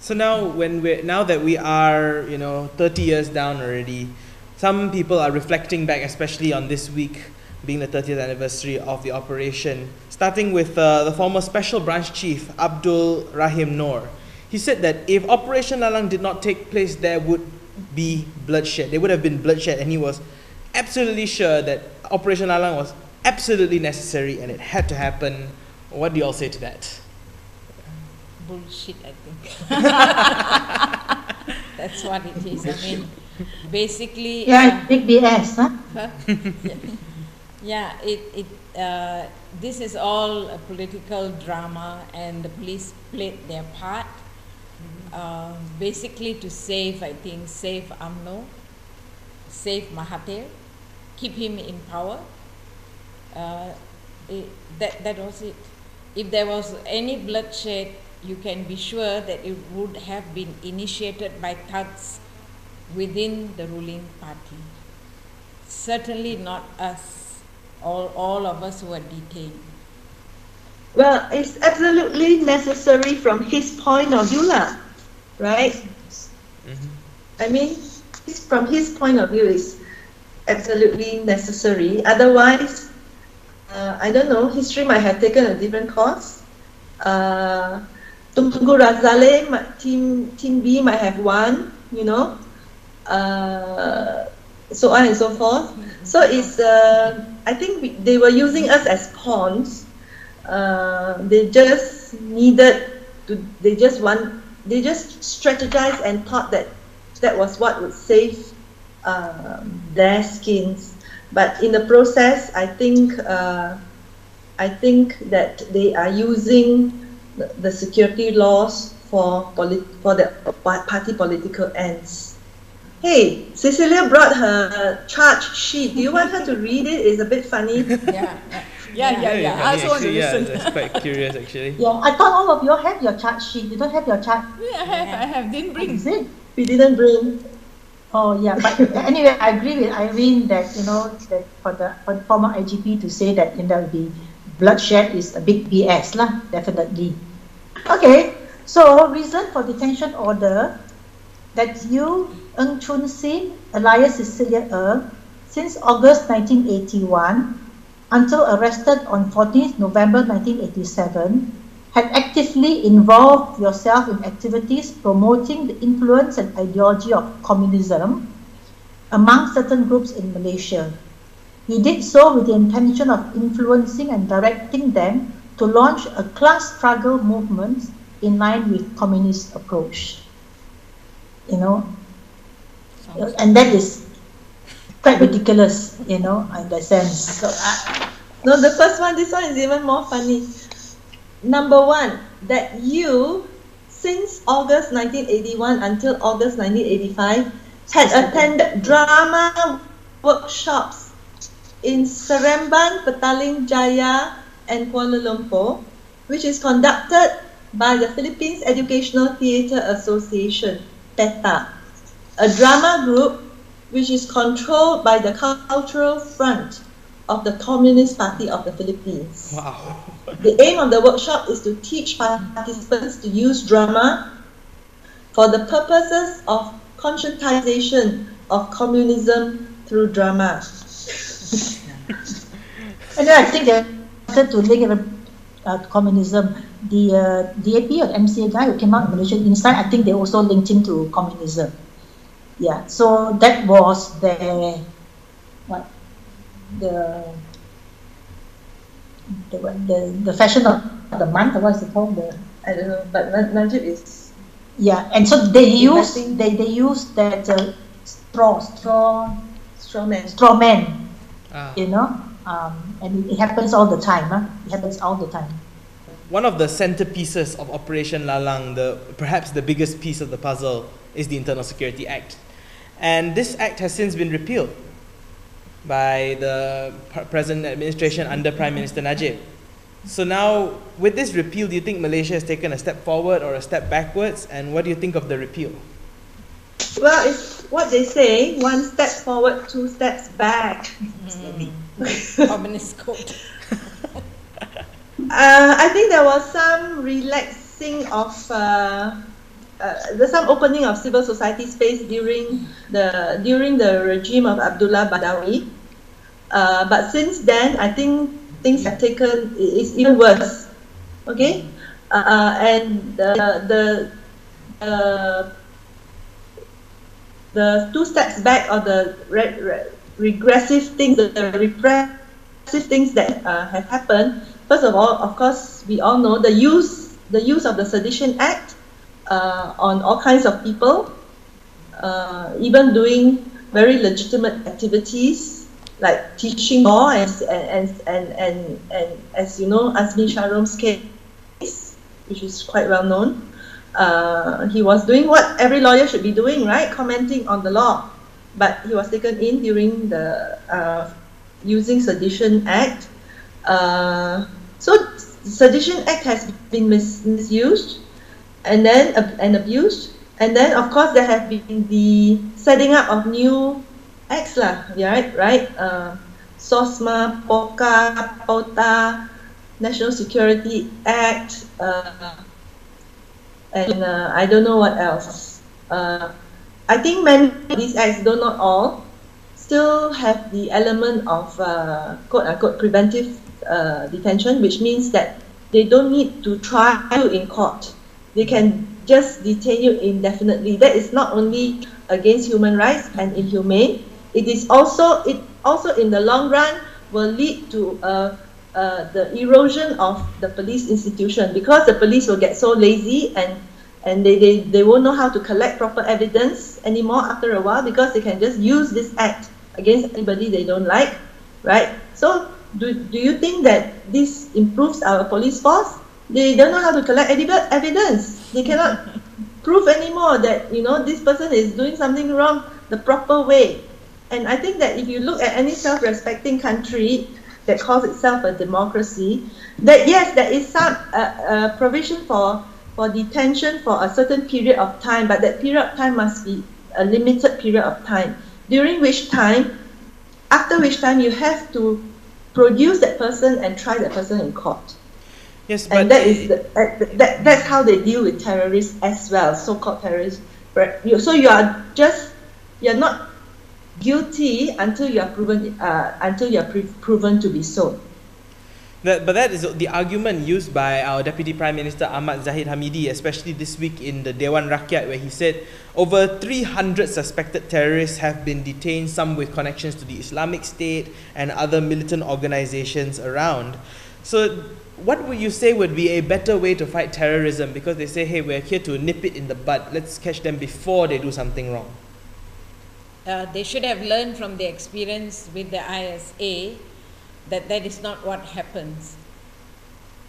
So now that we are 30 years down already, some people are reflecting back, especially on this week being the 30th anniversary of the operation, starting with the former Special Branch Chief Abdul Rahim Noor. He said that if Operation Lalang did not take place, there would be bloodshed. There would have been bloodshed, and he was absolutely sure that Operation Lalang was absolutely necessary and it had to happen. What do you all say to that? Bullshit, I think. That's what it is. I mean, basically. Yeah, big BS, huh? Yeah, this is all a political drama, and the police played their part. Basically to save, I think, save UMNO, save Mahathir, keep him in power. That was it. If there was any bloodshed, you can be sure that it would have been initiated by thugs within the ruling party. Certainly not us, all of us who are detained. Well, it's absolutely necessary from his point of view, right? Mm-hmm. I mean, from his point of view, it's absolutely necessary. Otherwise, I don't know, history might have taken a different course. Tunku Razale, team B might have won, so on and so forth. So it's, I think they were using us as pawns. They just strategized and thought that was what would save their skins. But in the process, I think that they are using the security laws for the party political ends. Hey, Cecilia brought her charge sheet. Do you want her to read it? It's a bit funny. Yeah. I also want to listen. That's quite curious, actually. Yeah, I thought all of you have your chart sheet. You don't have your chart? Yeah, I have. Didn't bring. Is it? We didn't bring. Oh yeah, but anyway, I agree with Irene that that for the former IGP to say that the bloodshed is a big BS lah, definitely. Okay, so reason for detention order that you Ng Chun Sin, alias Cecilia since August 1981 until arrested on 14th November 1987, had actively involved yourself in activities promoting the influence and ideology of communism among certain groups in Malaysia. He did so with the intention of influencing and directing them to launch a class struggle movement in line with communist approach. And that is quite ridiculous, in that sense. So, no, the first one, this one is even more funny. Number one, that you, since August 1981 until August 1985, had attended drama workshops in Seremban, Petaling Jaya, and Kuala Lumpur, which is conducted by the Philippines Educational Theatre Association, PETA, a drama group which is controlled by the Cultural Front of the Communist Party of the Philippines. Wow. The aim of the workshop is to teach participants to use drama for the purposes of conscientization of communism through drama. and then I think they wanted to link it to communism. The DAP or MCA guy who came out in Malaysia Inside, I think they also linked him to communism. Yeah, so that was the fashion of the month, or what's it called? I don't know, but Najib is. Yeah, and so they use that straw man. And it happens all the time. It happens all the time. One of the centerpieces of Operation Lalang, perhaps the biggest piece of the puzzle, is the Internal Security Act. And this act has since been repealed by the present administration under Prime Minister Najib. So now, with this repeal, do you think Malaysia has taken a step forward or a step backwards? And what do you think of the repeal? Well, it's what they say, one step forward, two steps back. Communist code. I think there was some relaxing of there's some opening of civil society space during the regime of Abdullah Badawi. But since then, I think things have taken it's even worse. Okay, and the two steps back, or the regressive things, the repressive things that have happened. First of all, of course, we all know the use of the Sedition Act on all kinds of people, even doing very legitimate activities like teaching law, and as you know, Azmi Sharum's case, which is quite well known. He was doing what every lawyer should be doing, right? Commenting on the law. But he was taken in during the using Sedition Act. So Sedition Act has been misused and abused. And then, of course, there have been the setting up of new acts, right? SOSMA, POCA, POTA, National Security Act, and I don't know what else. I think many of these acts, though not all, still have the element of quote-unquote preventive detention, which means that they don't need to try you in court. They can just detain you indefinitely. That is not only against human rights and inhumane, it also in the long run will lead to the erosion of the police institution, because the police will get so lazy and they won't know how to collect proper evidence anymore after a while, because they can just use this act against anybody they don't like, right? So do you think that this improves our police force? They don't know how to collect evidence. They cannot prove anymore that, you know, this person is doing something wrong the proper way. And I think that if you look at any self-respecting country that calls itself a democracy, that yes, there is some provision for detention for a certain period of time, but that period of time must be a limited period of time, after which time you have to produce that person and try that person in court. Yes, but and that's how they deal with terrorists as well, so-called terrorists. So you're not guilty until you are proven to be so. But that is the argument used by our Deputy Prime Minister Ahmad Zahid Hamidi, especially this week in the Dewan Rakyat, where he said over 300 suspected terrorists have been detained, some with connections to the Islamic State and other militant organizations around. So what would you say would be a better way to fight terrorism? Because they say, hey, we're here to nip it in the bud. Let's catch them before they do something wrong. They should have learned from the experience with the ISA that is not what happens.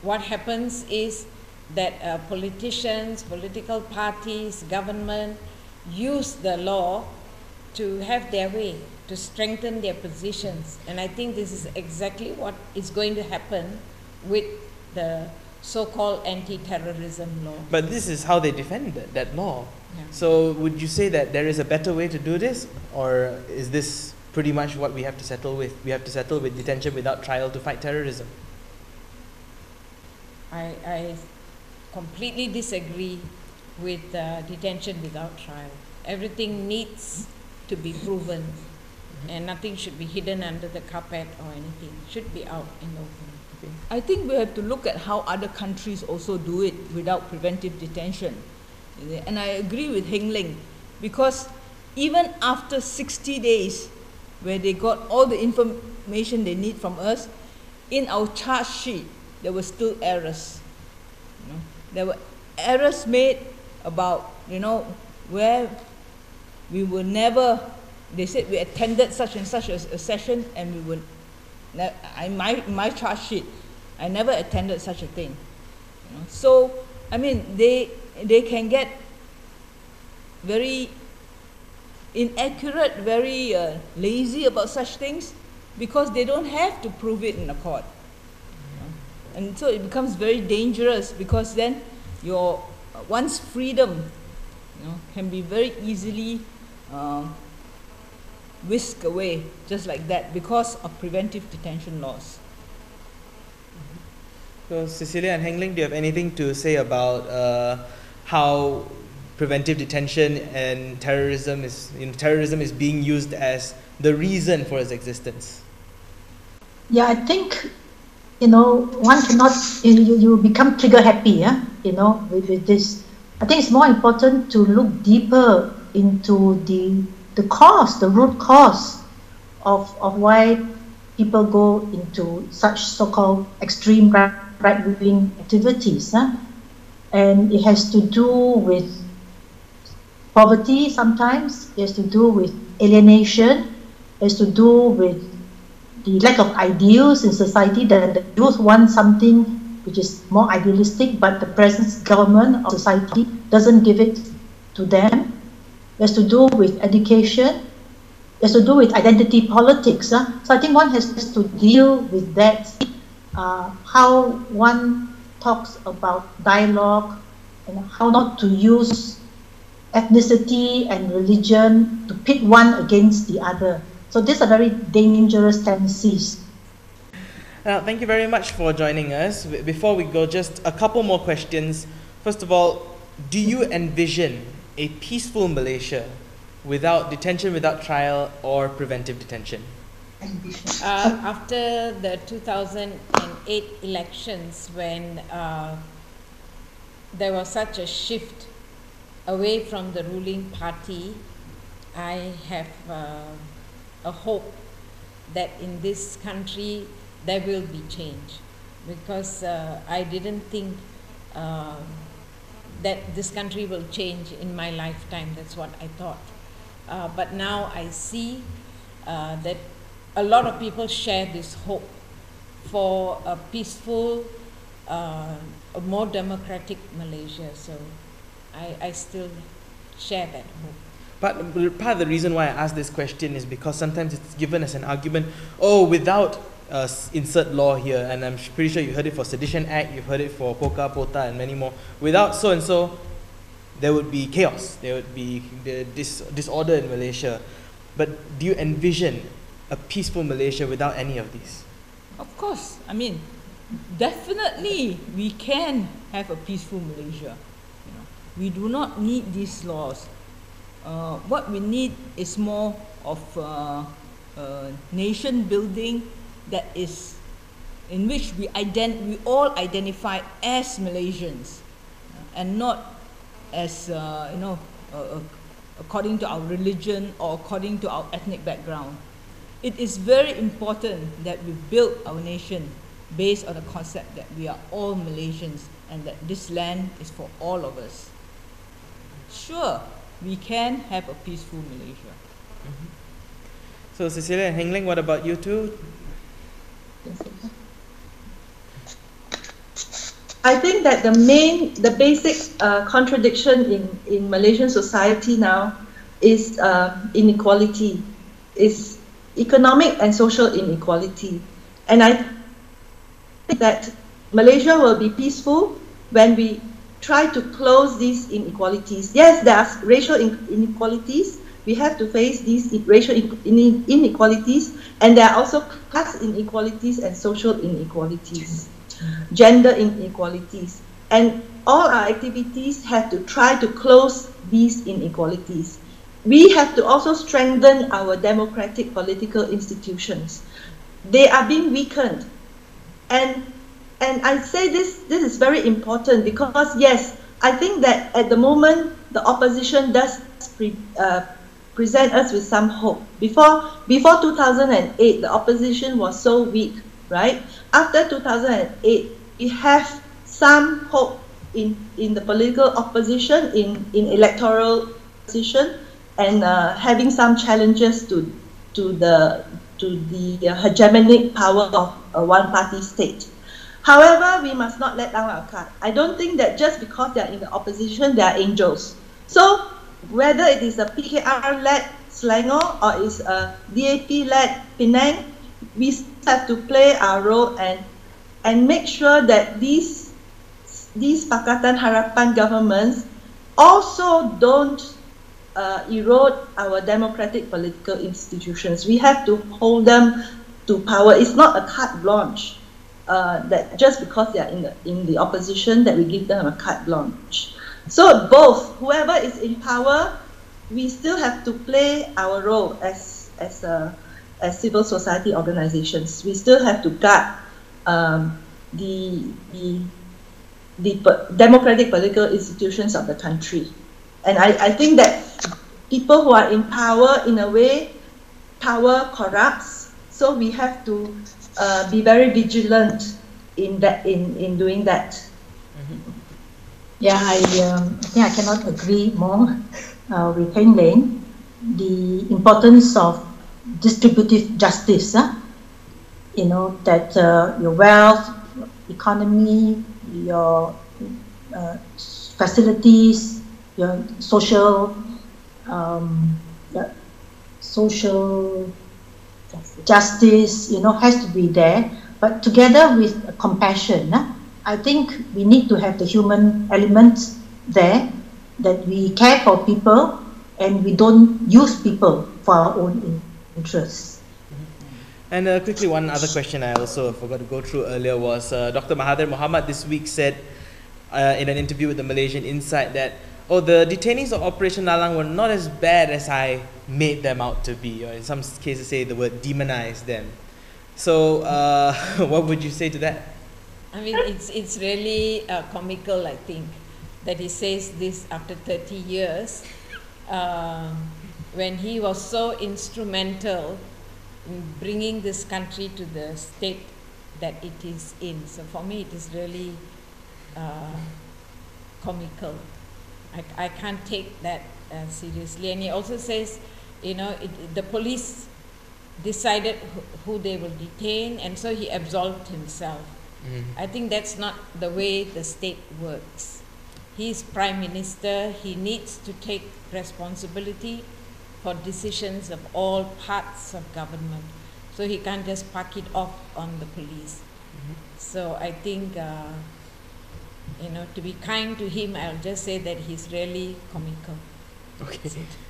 What happens is that politicians, political parties, government use the law to have their way, to strengthen their positions. And I think this is exactly what is going to happen with the so-called anti-terrorism law. But this is how they defend that law. Yeah. So would you say that there is a better way to do this? Or is this pretty much what we have to settle with? We have to settle with detention without trial to fight terrorism? I completely disagree with detention without trial. Everything needs to be proven, and nothing should be hidden under the carpet or anything. It should be out in the open. Okay. I think we have to look at how other countries also do it without preventive detention. And I agree with Heng Ling, because even after 60 days, where they got all the information they need from us, in our charge sheet, there were still errors. You know, there were errors made about, you know, where we were never, they said we attended such and such a session, and we were, my charge sheet, I never attended such a thing. You know, so, I mean, they can get very inaccurate, very lazy about such things, because they don't have to prove it in a court. And so it becomes very dangerous, because then your one's freedom, you know, can be very easily whisked away just like that because of preventive detention laws. So Cecilia and Heng Ling, do you have anything to say about how preventive detention and terrorism is being used as the reason for its existence? Yeah, I think, one cannot, you become trigger happy, with this. I think it's more important to look deeper into the cause, the root cause of why people go into such so-called extreme right-wing activities. And it has to do with poverty sometimes, it has to do with alienation, it has to do with the lack of ideals in society, that the youth want something which is more idealistic, but the present government or society doesn't give it to them. It has to do with education, it has to do with identity politics. So I think one has to deal with that, how one talks about dialogue and how not to use ethnicity and religion to pit one against the other. So these are very dangerous tendencies. Thank you very much for joining us. Before we go, just a couple more questions. First of all, do you envision a peaceful Malaysia without detention, without trial, or preventive detention? After the 2008 elections, when there was such a shift away from the ruling party, I have a hope that in this country there will be change, because I didn't think that this country will change in my lifetime. That's what I thought. But now I see that a lot of people share this hope for a peaceful, a more democratic Malaysia. So I still share that hope. But part of the reason why I ask this question is because sometimes it's given as an argument, without insert law here, and I'm pretty sure you heard it for Sedition Act, you've heard it for Poka, Pota, and many more. Without so-and-so, there would be chaos, there would be disorder in Malaysia. But do you envision a peaceful Malaysia without any of these? Of course, I mean, definitely we can have a peaceful Malaysia. We do not need these laws. What we need is more of nation building that is in which we all identify as Malaysians, and not as according to our religion or according to our ethnic background. It is very important that we build our nation based on the concept that we are all Malaysians and that this land is for all of us. Sure, we can have a peaceful Malaysia. Mm-hmm. So Cecilia and Heng Ling, what about you two? I think that the basic contradiction in Malaysian society now is inequality, is economic and social inequality. And I think that Malaysia will be peaceful when we try to close these inequalities. Yes, there are racial inequalities. We have to face these racial inequalities, and there are also class inequalities and social inequalities, gender inequalities. And all our activities have to try to close these inequalities. We have to also strengthen our democratic political institutions. They are being weakened. And I say this is very important because, yes, I think that at the moment, the opposition does present us with some hope. Before 2008, the opposition was so weak, right? After 2008, we have some hope in the political opposition, in electoral position, and having some challenges to the hegemonic power of a one-party state. However, we must not let down our guard. I don't think that just because they are in the opposition, they are angels. So whether it is a PKR-led Selangor or is a DAP-led Penang, we have to play our role and make sure that these Pakatan Harapan governments also don't erode our democratic political institutions. We have to hold them to power. It's not a carte blanche. That just because they are in the opposition that we give them a carte blanche. So both, whoever is in power, we still have to play our role as civil society organizations. We still have to guard the democratic political institutions of the country. And I think that people who are in power, in a way, power corrupts. So we have to be very vigilant in doing that. Yeah, I think I cannot agree more with Heng Leng. The importance of distributive justice, you know, that your wealth, economy, your facilities, your social justice, you know, has to be there. But together with compassion, I think we need to have the human element there, that we care for people and we don't use people for our own interests. And quickly, one other question I also forgot to go through earlier was Dr. Mahathir Mohamad this week said in an interview with the Malaysian Insight that, oh, the detainees of Operation Lalang were not as bad as I made them out to be, or in some cases say the word demonize them. So what would you say to that? I mean, it's really comical, I think, that he says this after 30 years, when he was so instrumental in bringing this country to the state that it is in. So for me, it is really comical. I can't take that seriously. And he also says, you know, the police decided who they will detain, and so he absolved himself. I think that's not the way the state works. He's Prime Minister. He needs to take responsibility for decisions of all parts of government. So he can't just park it off on the police. So I think, you know, to be kind to him, I'll just say that he's really comical. Okay.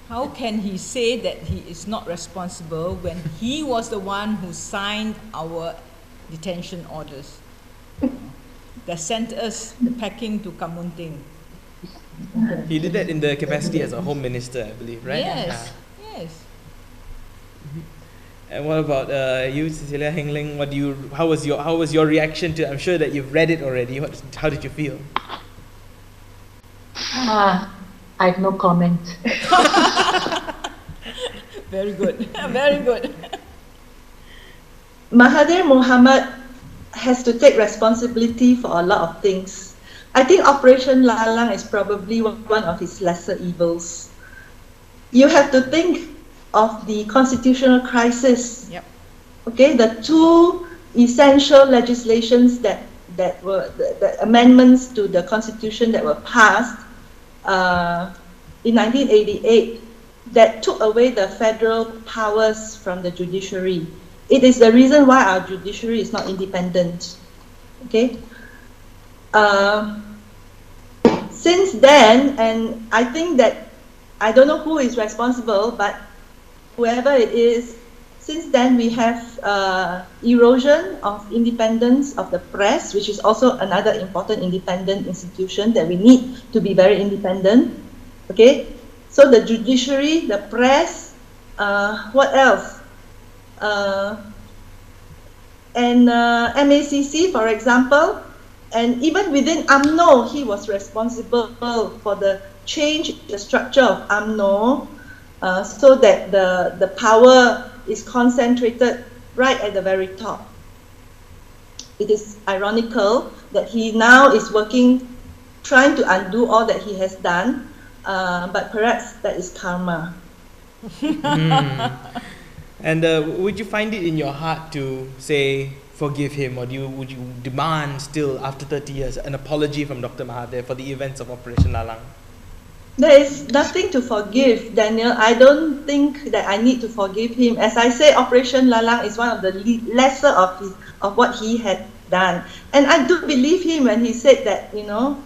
How can he say that he is not responsible when he was the one who signed our detention orders that sent us the packing to Kamunting? He did that in the capacity as a Home Minister, I believe, right? Yes, yes. And what about you, Cecilia Heng Leng? How was your reaction to? I'm sure that you've read it already. How did you feel? I have no comment. Very good, very good. Mahathir Mohamad has to take responsibility for a lot of things. I think Operation Lalang is probably one of his lesser evils. You have to think of the constitutional crisis. Yep. Okay, the two essential legislations that were the amendments to the constitution that were passed in 1988 that took away the federal powers from the judiciary. It is the reason why our judiciary is not independent. Okay. Since then, and I think that I don't know who is responsible, but whoever it is, since then we have erosion of independence of the press, which is also another important independent institution that we need to be very independent. Okay, so the judiciary, the press, what else? MACC, for example, and even within UMNO, he was responsible for the change the structure of UMNO so that the power is concentrated right at the very top. It is ironical that he now is working, trying to undo all that he has done, but perhaps that is karma. And would you find it in your heart to say forgive him, or would you demand still after 30 years an apology from Dr. Mahathir for the events of Operation Lalang? There is nothing to forgive, Daniel. I don't think that I need to forgive him. As I say, Operation Lalang is one of the lesser of what he had done. And I do believe him when he said that, you know,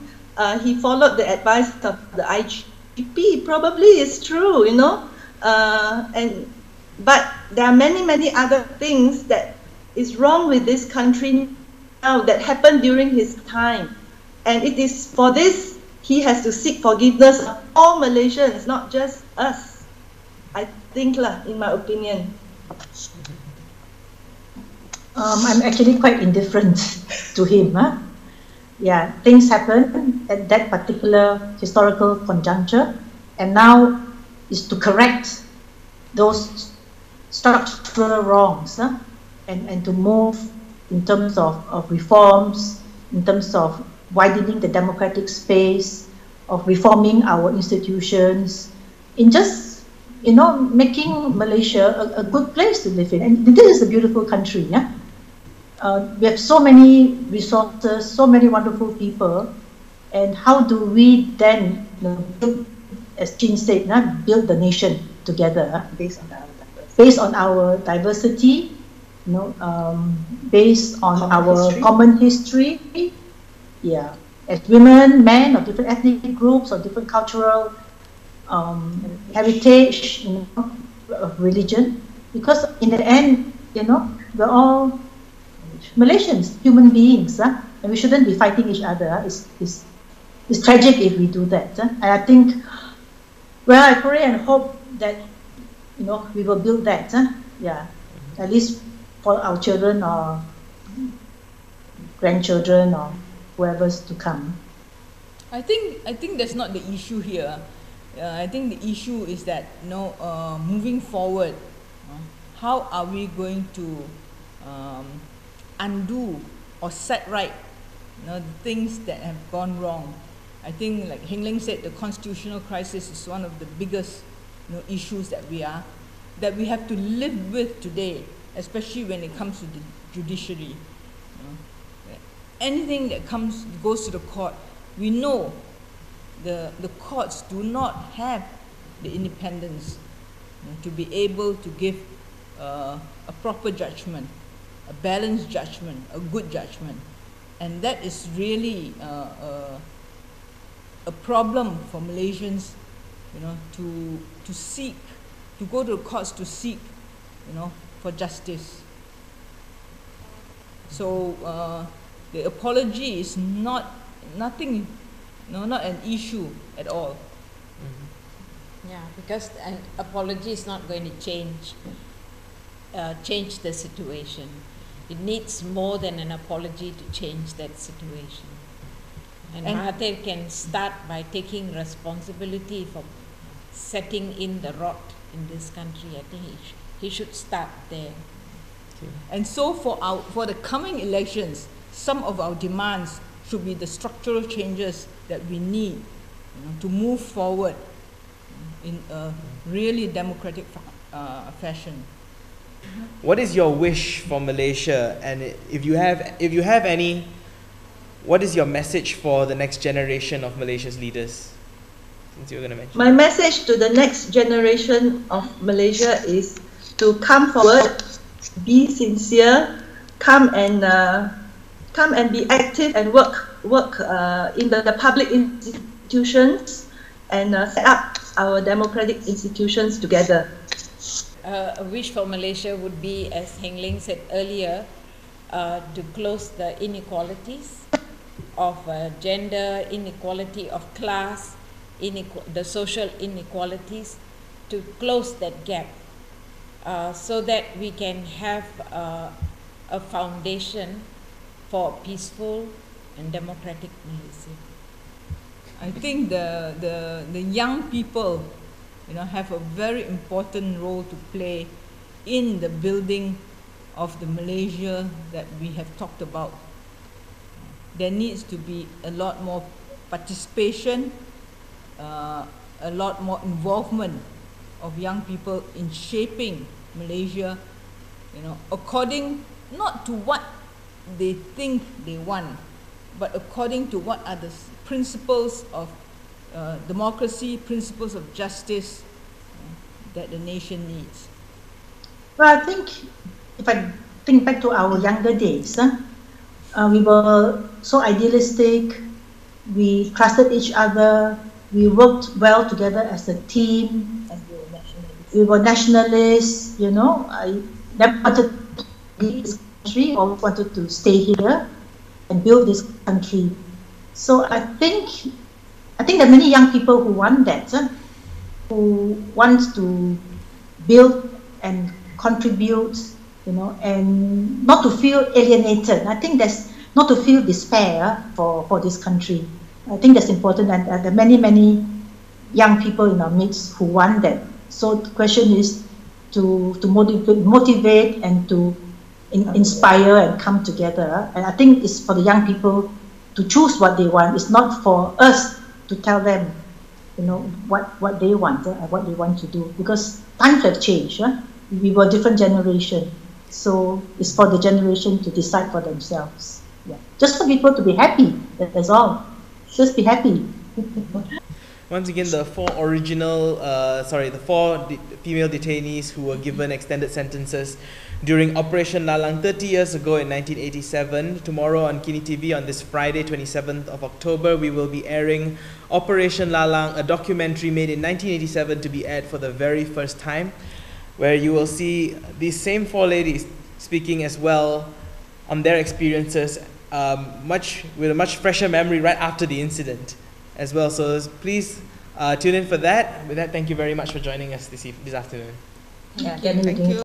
he followed the advice of the IGP. Probably it's true, you know. But there are many other things that is wrong with this country now that happened during his time. And it is for this he has to seek forgiveness of all Malaysians, not just us. I think lah, in my opinion. I'm actually quite indifferent to him. Yeah, things happen at that particular historical conjuncture, and now is to correct those structural wrongs, and to move in terms of reforms, in terms of widening the democratic space, of reforming our institutions, in just, making Malaysia a good place to live in. And this is a beautiful country, yeah? We have so many resources, so many wonderful people, and how do we then, build, as Chin said, build the nation together based on our diversity, based on our common history, yeah, as women, men, or different ethnic groups, or different cultural heritage, of religion, because in the end, we're all Malaysians, human beings, and we shouldn't be fighting each other. It's tragic if we do that. And I think, well, I pray and hope that, we will build that, yeah, at least for our children or grandchildren or whoever's to come. I think that's not the issue here. I think the issue is that, moving forward, how are we going to undo or set right, the things that have gone wrong? I think, like Heng Ling said, the constitutional crisis is one of the biggest, issues that we have to live with today, especially when it comes to the judiciary. Anything that goes to the court, we know the courts do not have the independence to be able to give a proper judgment, a balanced judgment, a good judgment. And that is really a problem for Malaysians, to go to the courts to seek, for justice. So the apology is not an issue at all. Yeah, because an apology is not going to change the situation. It needs more than an apology to change that situation. And Mahathir can start by taking responsibility for setting in the rot in this country. I think he should start there. Okay. And so for the coming elections, some of our demands should be the structural changes that we need, to move forward in a really democratic fashion. What is your wish for Malaysia? And if you have any, what is your message for the next generation of Malaysia's leaders? Since you're going to mention. My message to the next generation of Malaysia is to come forward, be sincere, come and be active and work in the public institutions and set up our democratic institutions together. A wish for Malaysia would be, as Heng Ling said earlier, to close the inequalities of gender, inequality of class, the social inequalities, to close that gap, so that we can have a foundation for peaceful and democratic Malaysia. I think the young people, have a very important role to play in the building of the Malaysia that we have talked about. There needs to be a lot more participation, a lot more involvement of young people in shaping Malaysia, according not to what they think they want, but according to what are the principles of democracy, principles of justice that the nation needs. Well, I think if I think back to our younger days, we were so idealistic, we trusted each other, we worked well together as a team, we were nationalists, I never wanted to leave this country, always wanted to stay here and build this country. So I think I think there are many young people who want that, who want to build and contribute, you know, and not to feel alienated. I think that's not to feel despair for this country. I think that's important, and there are many young people in our midst who want that. So the question is to motivate and to inspire and come together. And I think it's for the young people to choose what they want. It's not for us to tell them, you know, what they want and what they want to do, because times have changed. We were a different generation, so it's for the generation to decide for themselves. Yeah, just for people to be happy. That's all. Just be happy. Once again, the four female detainees who were given extended sentences during Operation Lalang 30 years ago in 1987. Tomorrow on KiniTV, on this Friday, 27th of October, we will be airing Operation Lalang, a documentary made in 1987 to be aired for the very first time, where you will see these same four ladies speaking as well on their experiences, with a much fresher memory right after the incident as well. So please tune in for that. With that, thank you very much for joining us this afternoon. Yeah, Thank you.